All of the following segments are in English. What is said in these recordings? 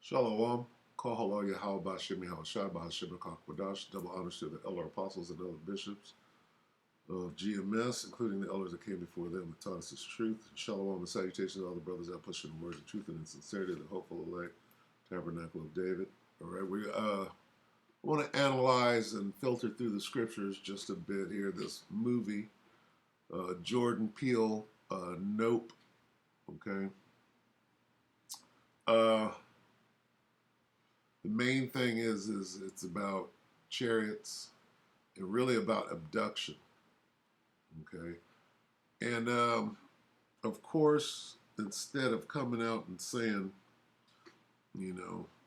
Shalom. Kahalo Yahweh Bashem Yahushua Bahashem Kakwadash. Double honors to the elder apostles and elder bishops of GMS, including the elders that came before them and taught us this truth. Shalom and salutations to all the brothers out pushing the words of truth and in sincerity, the hopeful elect tabernacle of David. All right, we want to analyze and filter through the scriptures just a bit here. This movie, Jordan Peele, Nope. Okay. The main thing is it's about chariots and really about abduction. Okay. And of course, instead of coming out and saying,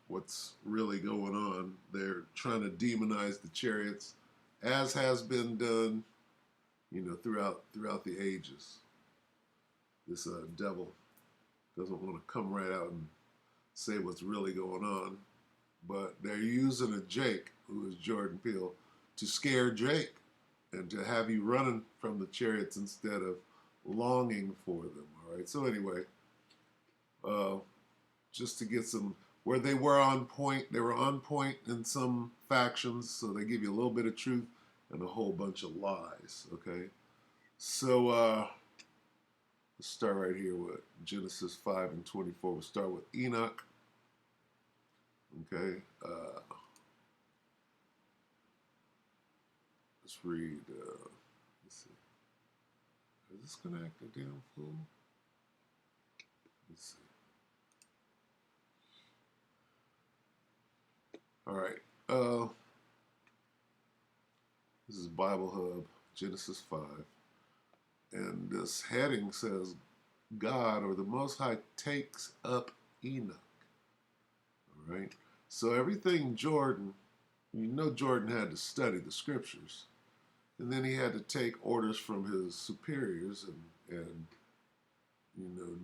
what's really going on, they're trying to demonize the chariots, as has been done, throughout the ages. This devil doesn't want to come right out and say what's really going on. But they're using a Jake, who is Jordan Peele, to scare Jake and to have you running from the chariots instead of longing for them. All right. So anyway, just to get some, where they were on point, they were on point in some factions. So they give you a little bit of truth and a whole bunch of lies. Okay. So let's start right here with Genesis 5:24. We'll start with Enoch. Okay, let's read, let's see, is this going to act a damn fool? Let's see. All right, this is Bible Hub, Genesis 5, and this heading says, God, or the Most High, takes up Enoch. All right. So everything Jordan, Jordan had to study the scriptures, and then he had to take orders from his superiors and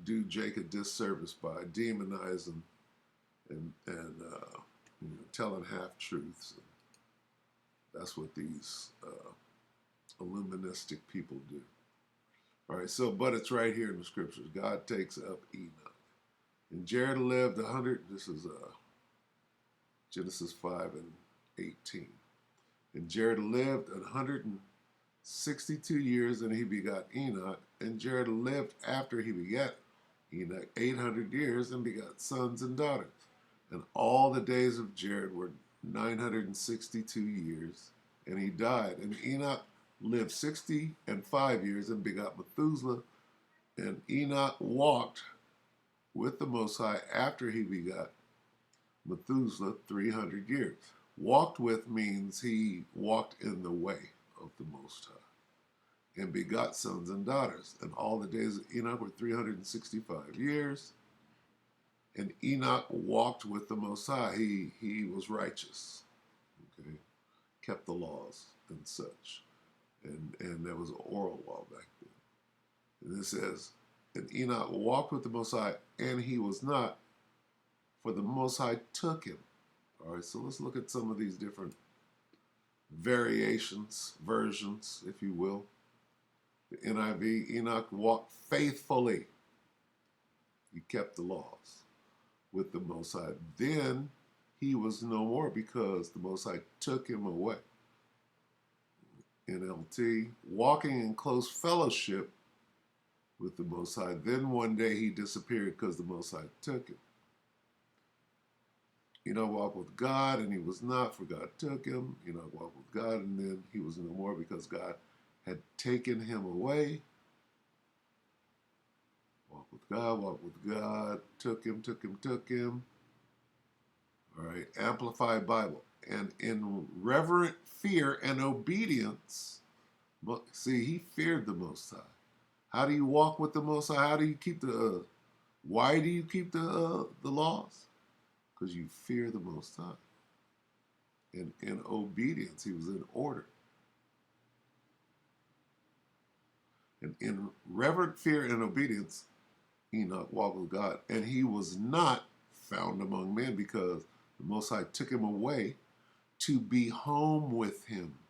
do Jake a disservice by demonizing and telling half truths. That's what these illuministic people do. All right. So, but it's right here in the scriptures. God takes up Enoch, and Jared lived 100. This is Genesis 5:18. And Jared lived 162 years, and he begot Enoch. And Jared lived after he begat Enoch 800 years, and begot sons and daughters. And all the days of Jared were 962 years, and he died. And Enoch lived 65 years, and begot Methuselah. And Enoch walked with the Most High after he begot Methuselah 300 years. Walked with means he walked in the way of the Most High, and begot sons and daughters. And all the days of Enoch were 365 years. And Enoch walked with the Most High. He was righteous. Okay, kept the laws and such. And there was an oral law back then. And it says, and Enoch walked with the Most High, and he was not, for the Most High took him. All right, so let's look at some of these different variations, versions, if you will. The NIV, Enoch walked faithfully. He kept the laws with the Most High. Then he was no more because the Most High took him away. NLT, walking in close fellowship with the Most High. Then one day he disappeared because the Most High took him. Enoch walked with God, and he was not, for God took him. Enoch walked with God, and then he was no more because God had taken him away. Walk with God, took him. All right, Amplified Bible. And in reverent fear and obedience, see, he feared the Most High. How do you walk with the Most High? How do you keep why do you keep the laws? Because you fear the Most High. And in obedience, he was in order. And in reverent fear and obedience, Enoch walked with God. And he was not found among men because the Most High took him away to be home with him.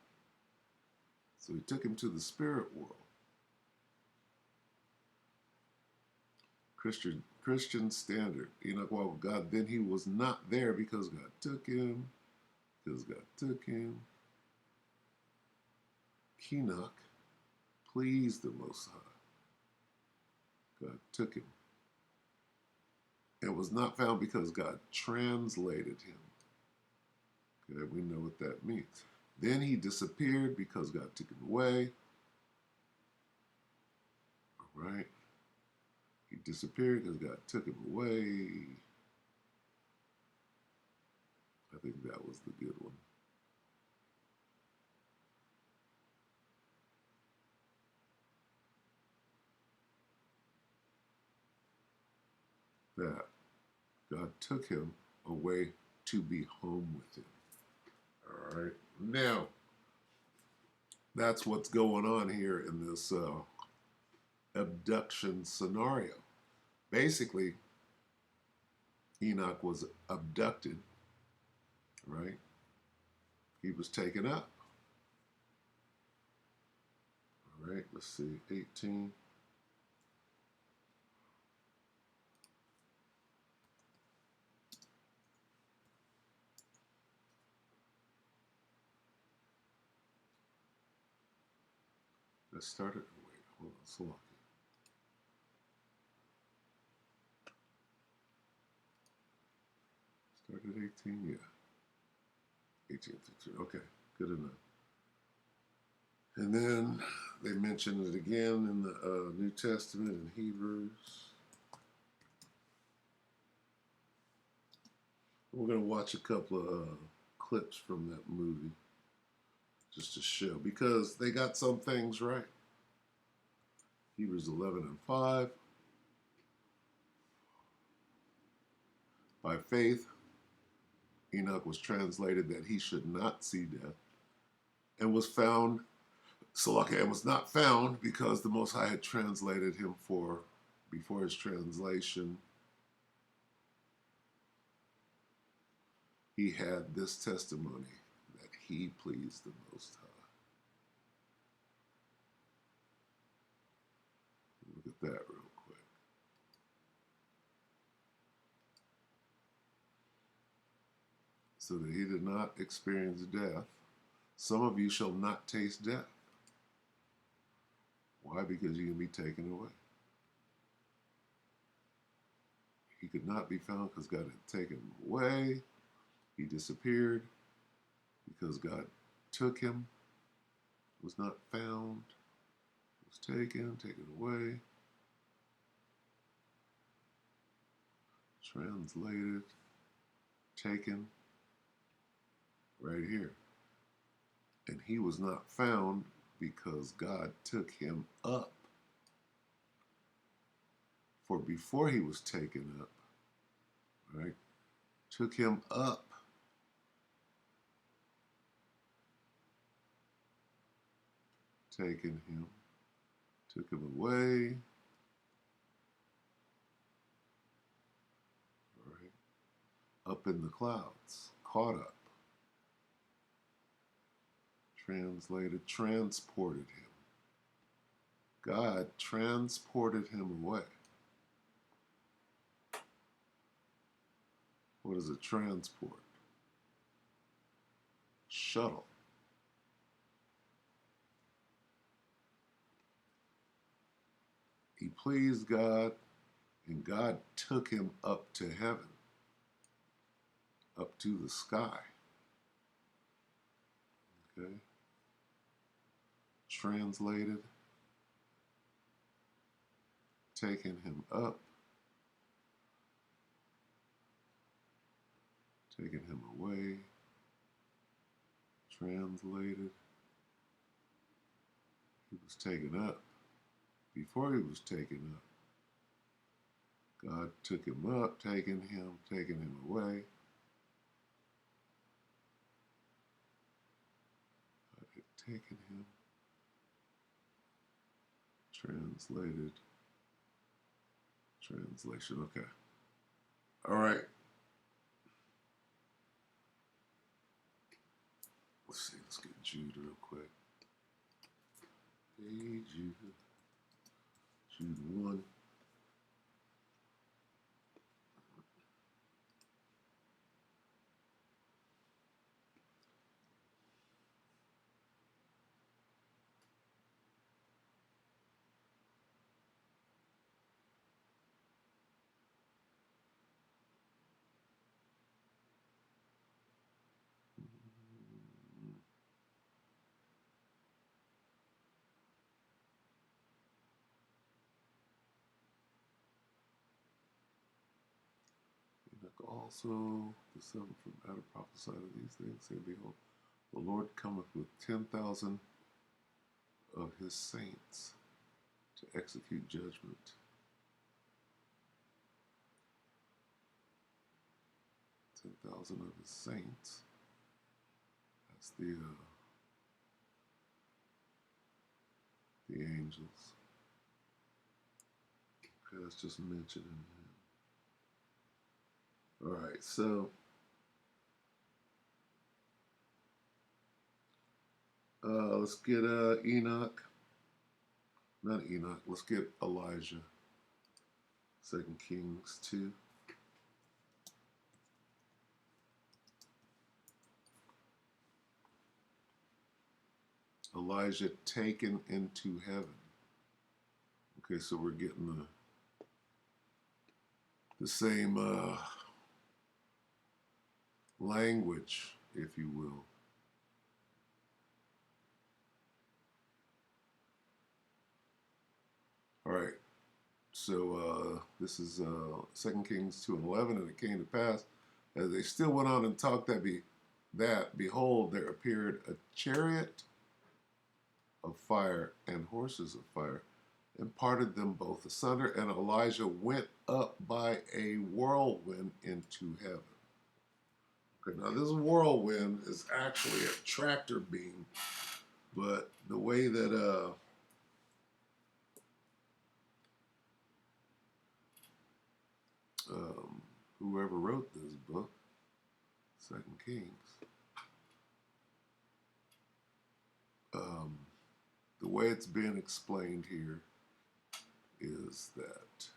So he took him to the spirit world. Christian standard. Enoch walked with God. Then he was not there because God took him. Because God took him. Enoch pleased the Most High. God took him. It was not found because God translated him. Okay, we know what that means. Then he disappeared because God took him away. All right. He disappeared because God took him away. I think that was the good one. That God took him away to be home with him. All right. Now, that's what's going on here in this abduction scenario. Basically, Enoch was abducted, right? He was taken up. All right, let's see, 18. Let's start it. Wait, hold on, so long. Start at 18, yeah. 18 okay, good enough. And then they mention it again in the New Testament in Hebrews. We're going to watch a couple of clips from that movie just to show, because they got some things right. Hebrews 11 and 5. By faith, Enoch was translated that he should not see death, and was found, and was not found because the Most High had translated him before his translation. He had this testimony that he pleased the Most High. Look at that real quick. So that he did not experience death. Some of you shall not taste death. Why? Because you can be taken away. He could not be found because God had taken him away. He disappeared because God took him. Was not found. Was taken away. Translated. Taken. Right here. And he was not found because God took him up. For before he was taken up, right, took him up, taken him, took him away, right, up in the clouds, caught up, translated, transported him. God transported him away. What is a transport? Shuttle. He pleased God, and God took him up to heaven, up to the sky. Okay? Translated, taking him up, taking him away, translated. He was taken up. Before he was taken up, God took him up, taking him away. God had taken him, translated, translation, okay. All right. Let's see, let's get Jude real quick. Hey, Jude 1. Also, the seven from Adam prophesied of these things, saying, behold, the Lord cometh with 10,000 of his saints to execute judgment. 10,000 of his saints. That's the angels. Okay, that's just mentioned in here. All right, so let's get Enoch. Not Enoch. Let's get Elijah. 2 Kings 2. Elijah taken into heaven. Okay, so we're getting the same language, if you will. All right, so this is 2 Kings 2:11, and it came to pass, as they still went on and talked behold, there appeared a chariot of fire and horses of fire, and parted them both asunder, and Elijah went up by a whirlwind into heaven. Okay, now this whirlwind is actually a tractor beam, but the way that whoever wrote this book, 2 Kings, the way it's been explained here is that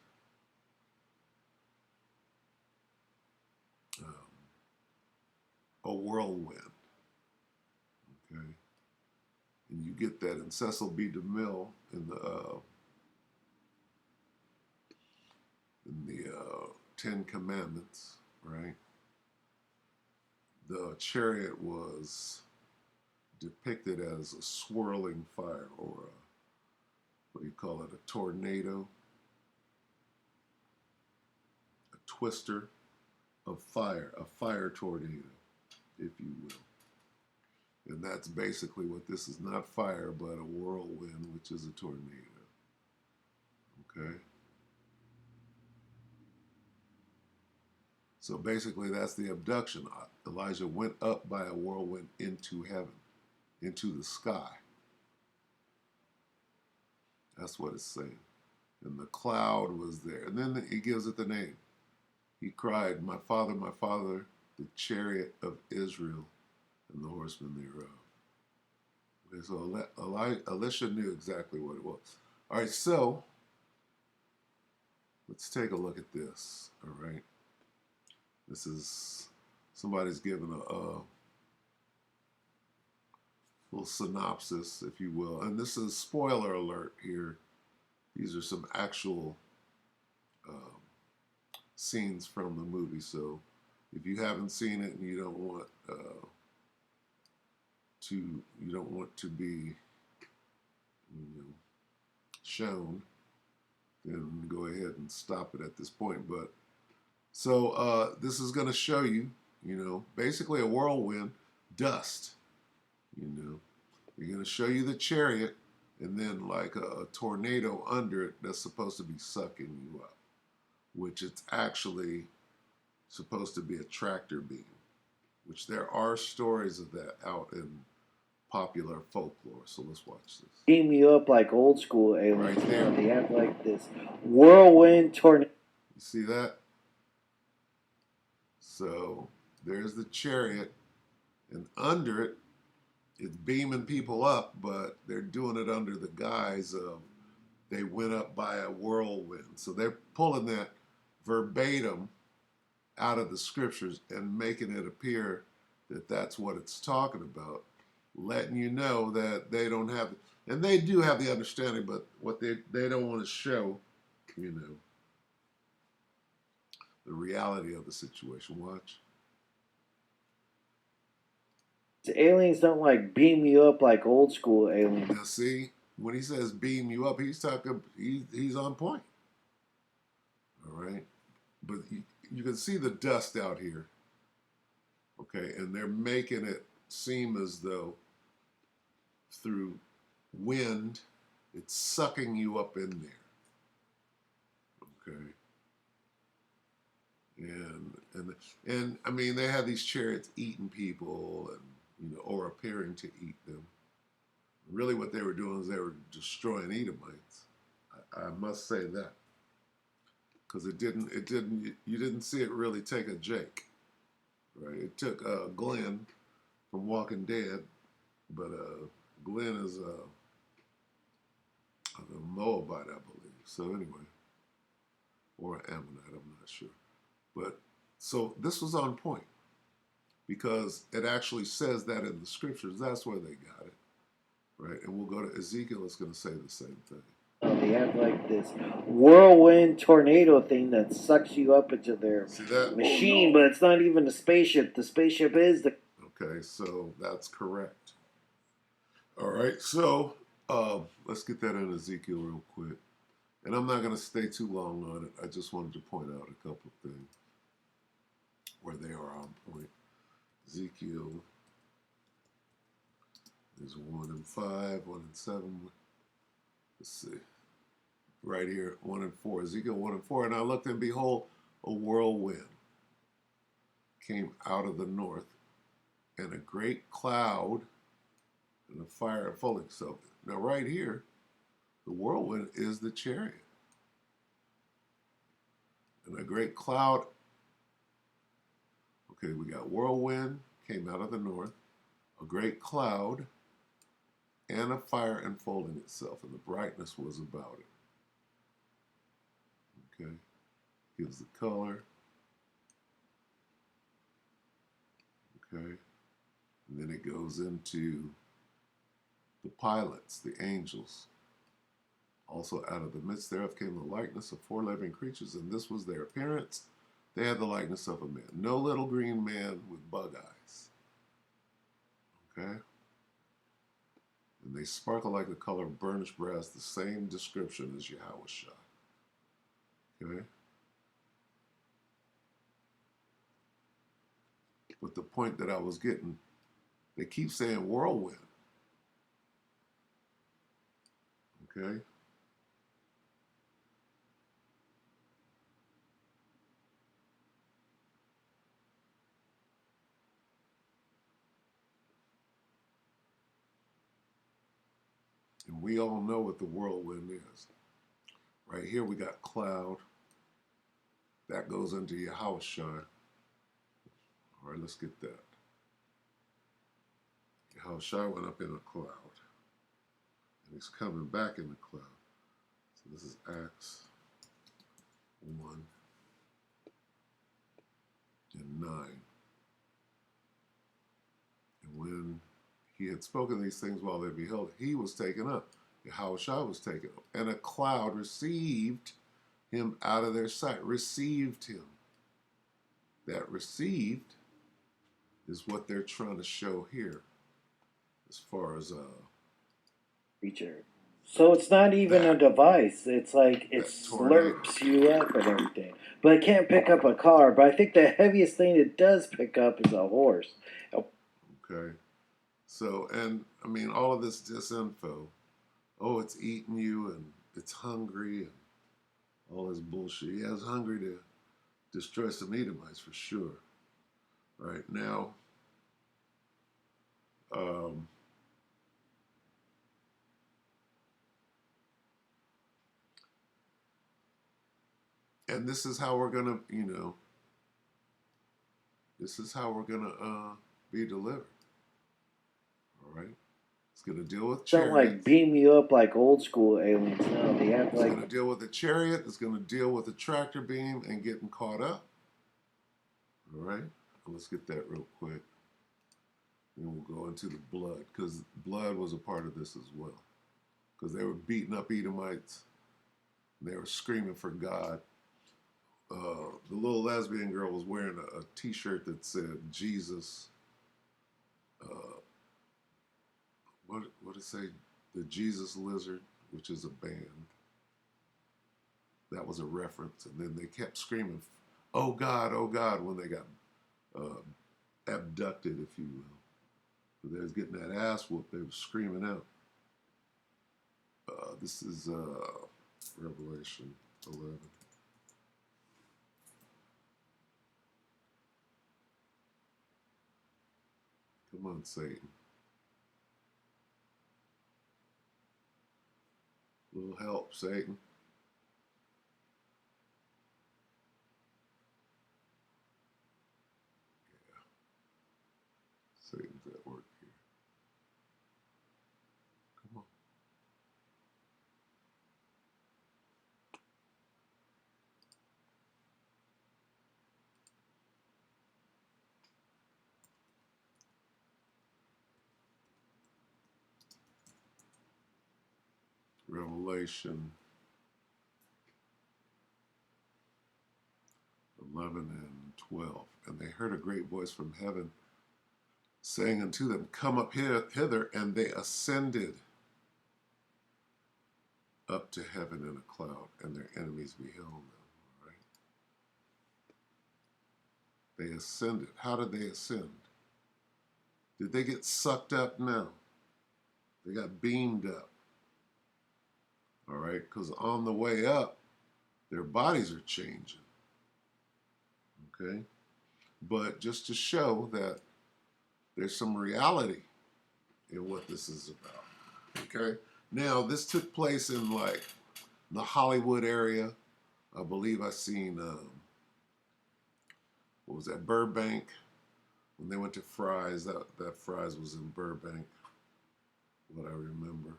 a whirlwind, okay, and you get that in Cecil B. DeMille in the Ten Commandments, right? The chariot was depicted as a swirling fire, or what do you call it, a tornado, a twister of fire, a fire tornado, if you will. And that's basically what this is, not fire, but a whirlwind, which is a tornado. Okay? So basically that's the abduction. Elijah went up by a whirlwind into heaven, into the sky. That's what it's saying. And the cloud was there. And then he gives it the name. He cried, my father, the chariot of Israel and the horsemen thereof. Okay, so Elisha knew exactly what it was. All right, so let's take a look at this. All right. This is, somebody's given a little synopsis, if you will. And this is spoiler alert here. These are some actual scenes from the movie. So if you haven't seen it and you don't want to be shown, then go ahead and stop it at this point. But so this is going to show you, basically a whirlwind, dust. You're going to show you the chariot, and then like a tornado under it that's supposed to be sucking you up, which it's actually supposed to be a tractor beam, which there are stories of that out in popular folklore. So let's watch this. Beam you up like old school aliens. Right there. They have like this whirlwind tornado. You see that? So there's the chariot, and under it, it's beaming people up, but they're doing it under the guise of they went up by a whirlwind. So they're pulling that verbatim out of the scriptures and making it appear that that's what it's talking about, letting you know that they don't have, and they do have the understanding, but what they don't want to show, the reality of the situation. Watch. The aliens don't like beam you up like old school aliens. Now see, when he says beam you up, he's on point. All right, but you can see the dust out here, okay, and they're making it seem as though through wind, it's sucking you up in there, okay. And I mean, they had these chariots eating people, and or appearing to eat them. Really, what they were doing is they were destroying Edomites. I must say that, because you didn't see it really take a Jake, right? It took Glenn from Walking Dead, but Glenn is a Moabite, I believe. So anyway, or an Ammonite, I'm not sure. But so this was on point because it actually says that in the scriptures. That's where they got it, right? And we'll go to Ezekiel. It's going to say the same thing. They have like this whirlwind tornado thing that sucks you up into their machine, but it's not even a spaceship. The spaceship is the. Okay, so that's correct. All right, so let's get that in Ezekiel real quick. And I'm not going to stay too long on it. I just wanted to point out a couple of things where they are on point. Ezekiel is 1 and 5, 1 and 7. Let's see. Right here, 1 and 4. Ezekiel 1 and 4. And I looked, and behold, a whirlwind came out of the north, and a great cloud, and a fire falling. So now right here, the whirlwind is the chariot. And a great cloud. Okay, we got whirlwind came out of the north, a great cloud, and a fire enfolding itself, and the brightness was about it. Okay, gives the color. Okay, and then it goes into the pilots, the angels. Also out of the midst thereof came the likeness of 4 living creatures, and this was their appearance. They had the likeness of a man. No little green man with bug eyes. Okay? And they sparkle like the color of burnished brass, the same description as Yahushua. Okay? But the point that I was getting, they keep saying whirlwind. Okay? And we all know what the whirlwind is. Right here we got cloud. That goes into Yahushua. All right, let's get that. Yahushua went up in a cloud. And he's coming back in the cloud. So this is Acts 1 and 9. And when he had spoken these things while they beheld, he was taken up. Yahushua was taken up. And a cloud received him out of their sight. Received him. That received is what they're trying to show here as far as creature. So it's not even a device. It's like it slurps you up and everything. But it can't pick up a car. But I think the heaviest thing it does pick up is a horse. Okay. So, and I mean, all of this disinfo. Oh, it's eating you and it's hungry and all this bullshit. Yeah, it's hungry to destroy some Edomites for sure. Right now, and this is how we're gonna, this is how we're gonna be delivered. All right, it's gonna deal with chariots. Don't like beam you up like old school aliens. No, they have like. It's gonna deal with the chariot. It's gonna deal with the tractor beam and getting caught up. All right, let's get that real quick. And we'll go into the blood, because blood was a part of this as well. Because they were beating up Edomites. And they were screaming for God. The little lesbian girl was wearing a t-shirt that said Jesus. What did it say? The Jesus Lizard, which is a band. That was a reference. And then they kept screaming, oh God, when they got uh, abducted, if you will. But they was getting that ass whooped. They were screaming out. This is Revelation 11. Come on, Satan. A little help, Satan. Satan's at work here. Come on. Revelation 11 and 12. And they heard a great voice from heaven saying unto them, Come up hither, and they ascended up to heaven in a cloud, and their enemies beheld them. All right? They ascended. How did they ascend? Did they get sucked up? No. They got beamed up. All right? Because on the way up, their bodies are changing. Okay? But just to show that there's some reality in what this is about. Okay? Now, this took place in like the Hollywood area. I believe I seen, what was that, Burbank? When they went to Fry's, that Fry's was in Burbank, what I remember.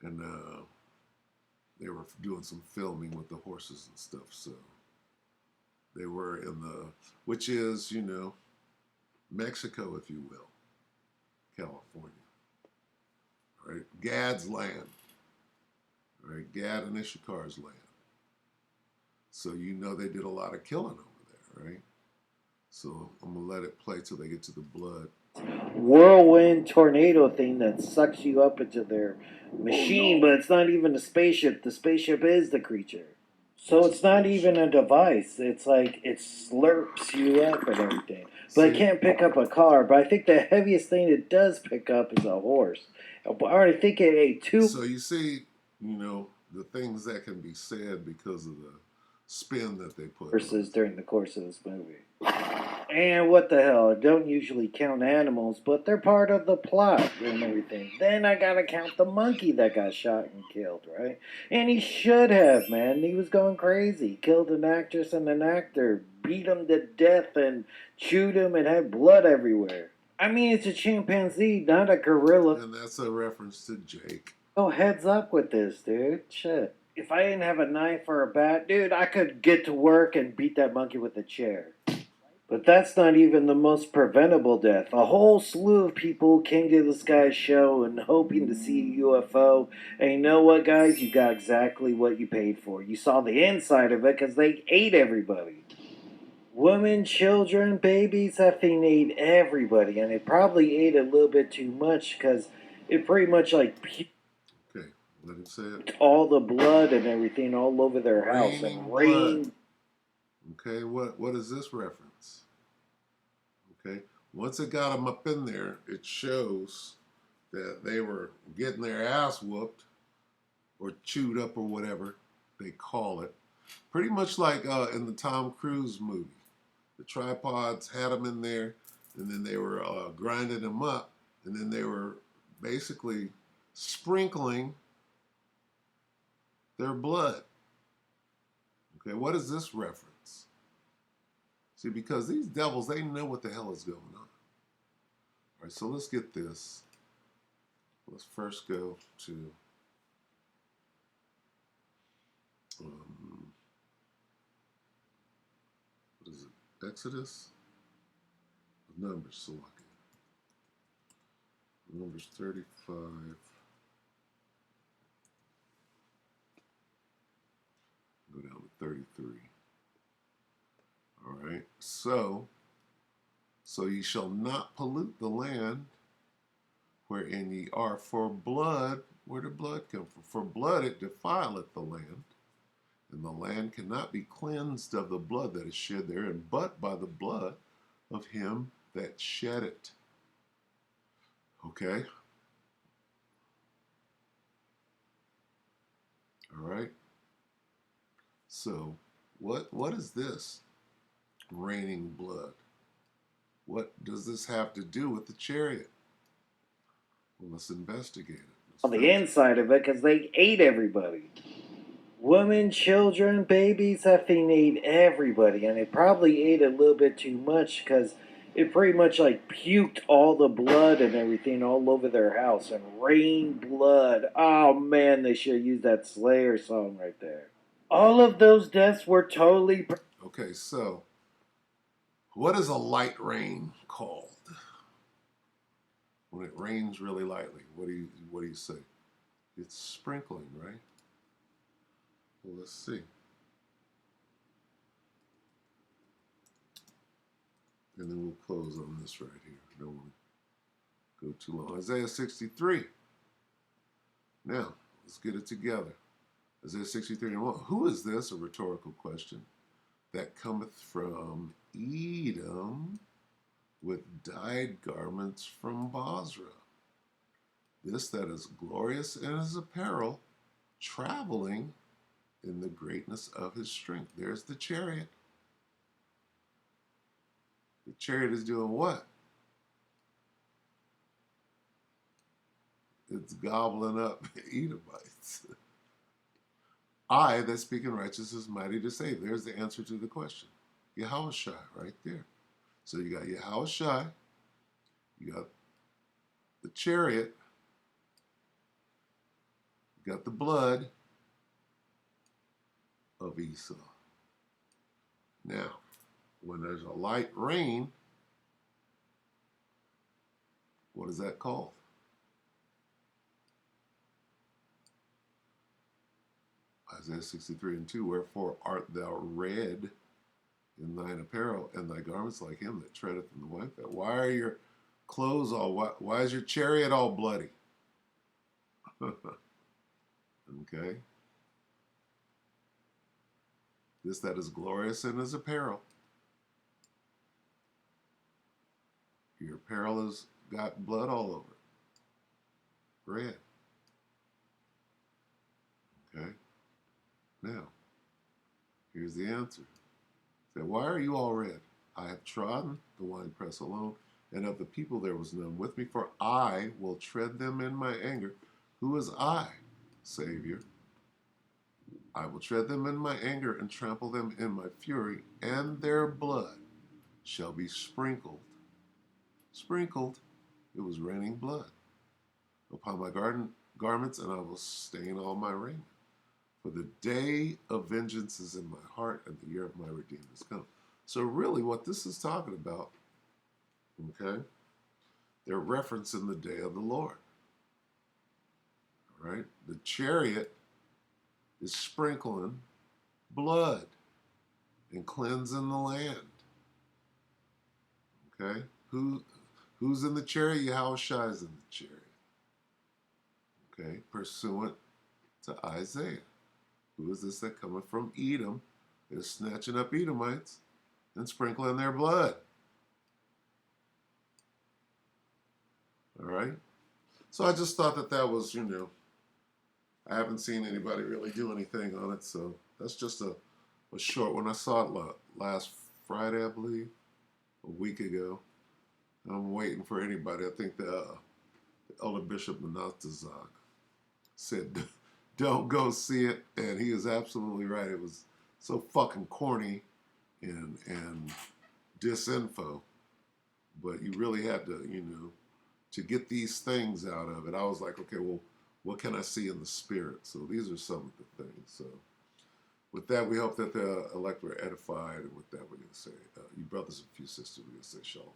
And they were doing some filming with the horses and stuff, so they were in which is, Mexico, if you will, California. All right, Gad's land. All right, Gad and Issachar's land. So they did a lot of killing over there, right? So I'm gonna let it play till they get to the blood. Whirlwind tornado thing that sucks you up into their machine, but it's not even a spaceship. The spaceship is the creature. So it's not even a device. It's like it slurps you up and everything. But it can't pick up a car. But I think the heaviest thing it does pick up is a horse. I think it ate two. So you see, the things that can be said because of the spin that they put horses during the course of this movie. And what the hell? I don't usually count animals, but they're part of the plot and everything. Then I gotta count the monkey that got shot and killed, right? And he should have, man. He was going crazy. Killed an actress and an actor, beat him to death and chewed him and had blood everywhere. I mean, it's a chimpanzee, not a gorilla. And that's a reference to Jake. Oh, heads up with this, dude. Shit. If I didn't have a knife or a bat, dude, I could get to work and beat that monkey with a chair. But that's not even the most preventable death. A whole slew of people came to this guy's show and hoping to see a UFO. And you know what, guys? You got exactly what you paid for. You saw the inside of it because they ate everybody. Women, children, babies, that thing ate everybody. And it probably ate a little bit too much because it pretty much like Okay, let him say it. All the blood and everything all over their house. And rain. Okay, what is this reference? Okay, once it got them up in there, it shows that they were getting their ass whooped or chewed up or whatever they call it. Pretty much like in the Tom Cruise movie. The tripods had them in there, and then they were grinding them up, and then they were basically sprinkling their blood. Okay, what is this reference? See, because these devils, they know what the hell is going on. All right, so let's get this. Let's first go to what is it? Exodus? Numbers, so lucky. Numbers 35. Go down to 33. All right. So ye shall not pollute the land wherein ye are, for blood. Where did blood come from? For blood it defileth the land, and the land cannot be cleansed of the blood that is shed therein, but by the blood of him that shed it. Okay? All right? So, what is this raining blood? What does this have to do with the chariot? Well, let's investigate it. On the inside of it, because they ate everybody. Women, children, babies, that thing ate everybody. And it probably ate a little bit too much because it pretty much like puked all the blood and everything all over their house and rained blood. Oh man, they should have used that Slayer song right there. All of those deaths were totally. Okay, so what is a light rain called? When it rains really lightly, what do you say? It's sprinkling, right? Well, let's see. And then we'll close on this right here. I don't want to go too long. Isaiah 63. Now, let's get it together. Isaiah 63 and 1. Who is this? A rhetorical question. That cometh from Edom with dyed garments from Basra. This that is glorious in his apparel, traveling in the greatness of his strength. There's the chariot. The chariot is doing what? It's gobbling up Edomites. I that speak in righteousness is mighty to save. There's the answer to the question. Yahushua right there. So you got Yahushua, you got the chariot, you got the blood of Esau. Now, when there's a light rain, what is that called? Isaiah 63 and 2, wherefore art thou red in thine apparel, and thy garments like him that treadeth in the winefat? Why are your clothes all, why is your chariot all bloody? Okay. This that is glorious in his apparel. Your apparel has got blood all over it. Red. Okay. Now, here's the answer. Say, why are you all red? I have trodden the winepress alone, and of the people there was none with me, for I will tread them in my anger. Who is I, Savior? I will tread them in my anger and trample them in my fury, and their blood shall be sprinkled. Sprinkled, it was raining blood upon my garments, and I will stain all my raiment. For the day of vengeance is in my heart, and the year of my redeemer is come. So really what this is talking about, okay, they're referencing the day of the Lord. All right? The chariot is sprinkling blood and cleansing the land. Okay? Who's in the chariot? Yahushua is in the chariot. Okay? Pursuant to Isaiah. Who is this that cometh from Edom, that is snatching up Edomites and sprinkling their blood? All right? So I just thought that was, I haven't seen anybody really do anything on it, so that's just a short one. I saw it last Friday, I believe, a week ago. I'm waiting for anybody. I think the Elder Bishop Menatazak said, don't go see it, and he is absolutely right. It was so fucking corny and disinfo, but you really had to, to get these things out of it. I was like, okay, well, what can I see in the spirit? So these are some of the things. So with that, we hope that the elect were edified, and with that, we're going to say, you brothers and few sisters, we're going to say shalom.